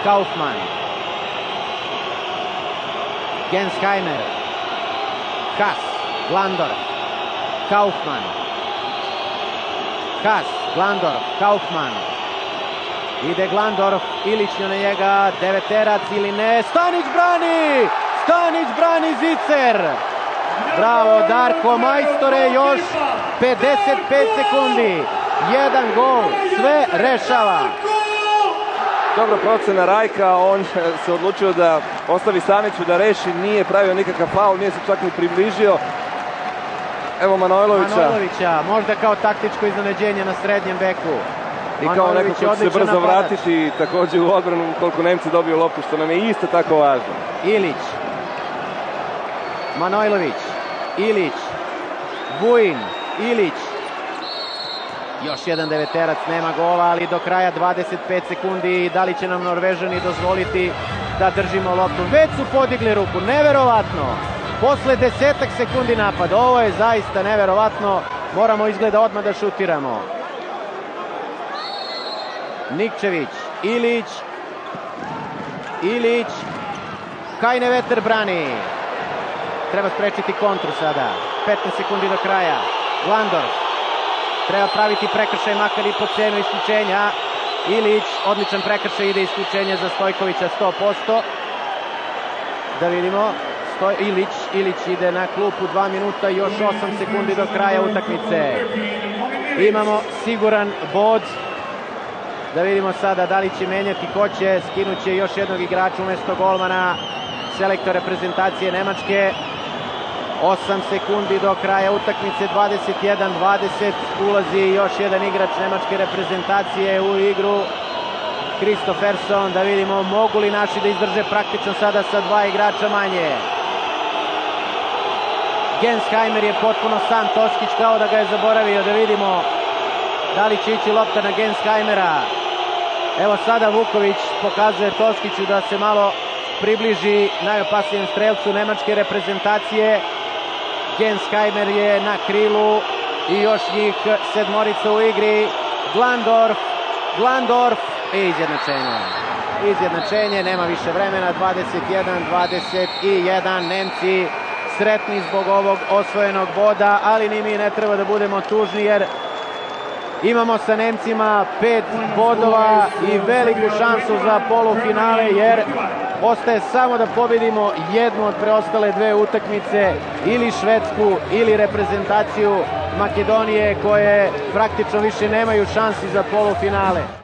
Kaufmann. Gensheimer. Haas, Glandorf, Kaufmann. Haas, Glandorf, Kaufmann. Ide Glandorf, Ilić na njega, deveterac ili ne, Stanić brani! Stanić brani zicer! Bravo Darko, majstore, još 55 sekundi. Jedan gol, sve rešava. Dobra procena Rajka, on se odlučio da ostavi Staniću da reši, nije pravio nikakav faul, nije se čak ni približio. Evo Manojlovića, možda kao taktičko iznenađenje na srednjem beku. I kao neko ko će se brzo vratiti također u odbranu koliko Nemci dobiju loptu, što nam je isto tako važno. Ilić, Manojlović, Ilić, Vujin, Ilić. Još jedan deveterac, nema gola, ali do kraja 25 sekundi. Da li će nam Norvežani dozvoliti da držimo loptu? Već su podigli ruku, neverovatno. Posle 10 sekundi napad, ovo je zaista neverovatno. Moramo izgleda odmah da šutiramo. Nikčević, Ilić, Ilić, Kajneveter brani. Treba sprečiti kontru sada. 15 sekundi do kraja. Glandorf. Treba praviti prekršaj, makar i po cenu isključenja. Ilić, odličan prekršaj, ide isključenje za Stojkovića 100%. Da vidimo. Ilić ide na klupu, 2 minuta i još 8 sekundi do kraja utakmice. Imamo siguran bod. Da vidimo sada da li će menjati, ko će, skinuće još jednog igrača umjesto golmana, selektor reprezentacije Nemačke. 8 sekundi do kraja utakmice, 21-20, ulazi još jedan igrač nemačke reprezentacije u igru, Kristofferson. Da vidimo mogu li naši da izdrže praktično sada sa 2 igrača manje. Gensheimer je potpuno sam, Toskić kao da ga je zaboravio. Da vidimo da li će ići lopta na Gensheimera. Evo sada Vuković pokazuje Toskiću da se malo približi najopasnijem strelcu nemačke reprezentacije. Gensheimer je na krilu i još njih sedmorica u igri. Glandorf i izjednačenje, nema više vremena, 21-21, Nemci sretni zbog ovog osvojenog boda, ali ni mi ne treba da budemo tužni jer imamo sa Nemcima 5 bodova i veliku šansu za polufinale jer ostaje samo da pobedimo jednu od preostale 2 utakmice, ili Švedsku ili reprezentaciju Makedonije, koje praktično više nemaju šansi za polufinale.